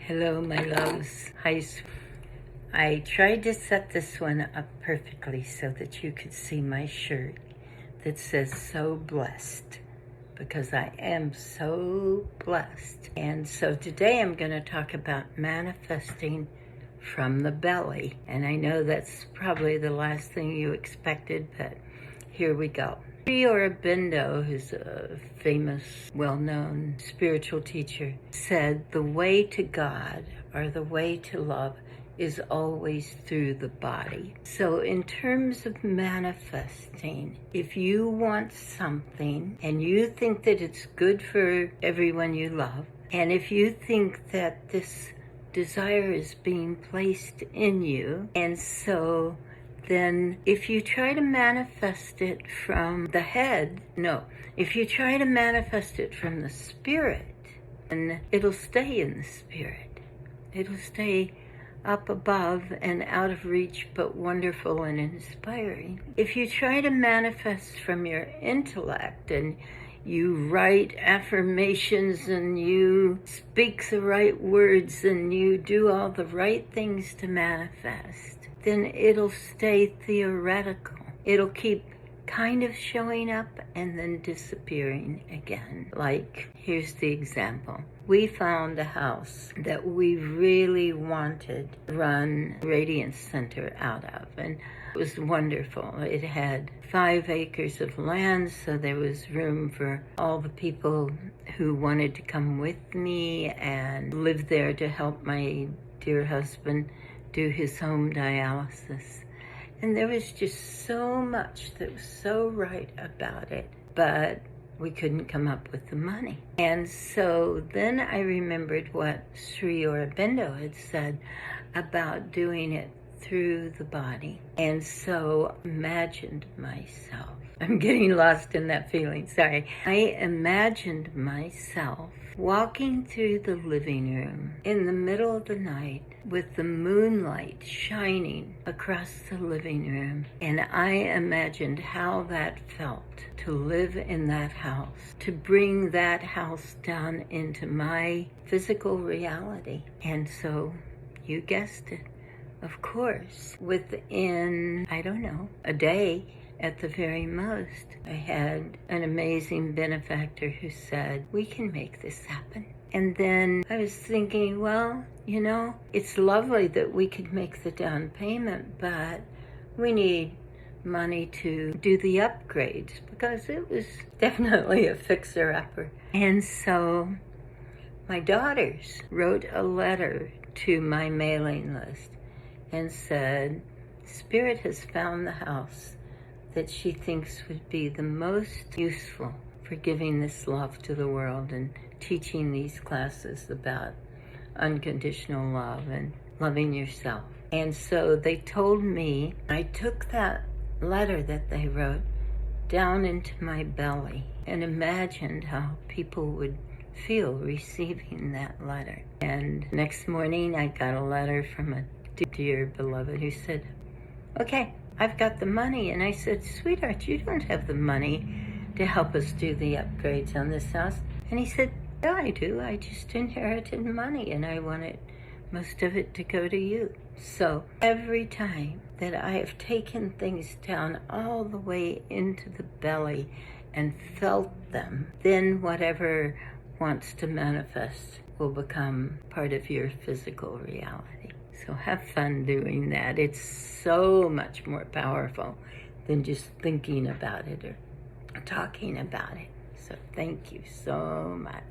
Hello, my loves. I tried to set this one up perfectly so that you could see my shirt that says "So Blessed," because I am so blessed. And so today I'm going to talk about manifesting from the belly. And I know that's probably the last thing you expected, but here we go. Sri Aurobindo, who's a famous, well-known spiritual teacher, said the way to God, or the way to love, is always through the body. So in terms of manifesting, if you want something and you think that it's good for everyone you love, and if you think that this desire is being placed in you, and so then if you try to manifest it from the head, if you try to manifest it from the spirit, then it'll stay in the spirit. It'll stay up above and out of reach, but wonderful and inspiring. If you try to manifest from your intellect and you write affirmations and you speak the right words and you do all the right things to manifest, then it'll stay theoretical. It'll keep kind of showing up and then disappearing again. Like, here's the example. We found a house that we really wanted to run Radiance Center out of, and it was wonderful. It had 5 acres of land, so there was room for all the people who wanted to come with me and live there to help my dear husband do his home dialysis. And there was just so much that was so right about it, but we couldn't come up with the money. And so then I remembered what Sri Aurobindo had said about doing it through the body. And so imagined myself, I'm getting lost in that feeling, sorry. I imagined myself walking through the living room in the middle of the night with the moonlight shining across the living room. And I imagined how that felt to live in that house, to bring that house down into my physical reality. And so you guessed it, of course, within, I don't know, a day at the very most, I had an amazing benefactor who said, we can make this happen. And then I was thinking, well, it's lovely that we could make the down payment, but we need money to do the upgrades because it was definitely a fixer-upper. And so my daughters wrote a letter to my mailing list and said, Spirit has found the house that she thinks would be the most useful for giving this love to the world and teaching these classes about unconditional love and loving yourself. And so they told me, I took that letter that they wrote down into my belly and imagined how people would feel receiving that letter. And next morning I got a letter from a dear beloved who said, okay, I've got the money. And I said, sweetheart, you don't have the money to help us do the upgrades on this house. And he said, yeah, I do. I just inherited money and I wanted most of it to go to you. So every time that I have taken things down all the way into the belly and felt them, then whatever wants to manifest will become part of your physical reality. So have fun doing that. It's so much more powerful than just thinking about it or talking about it. So thank you so much.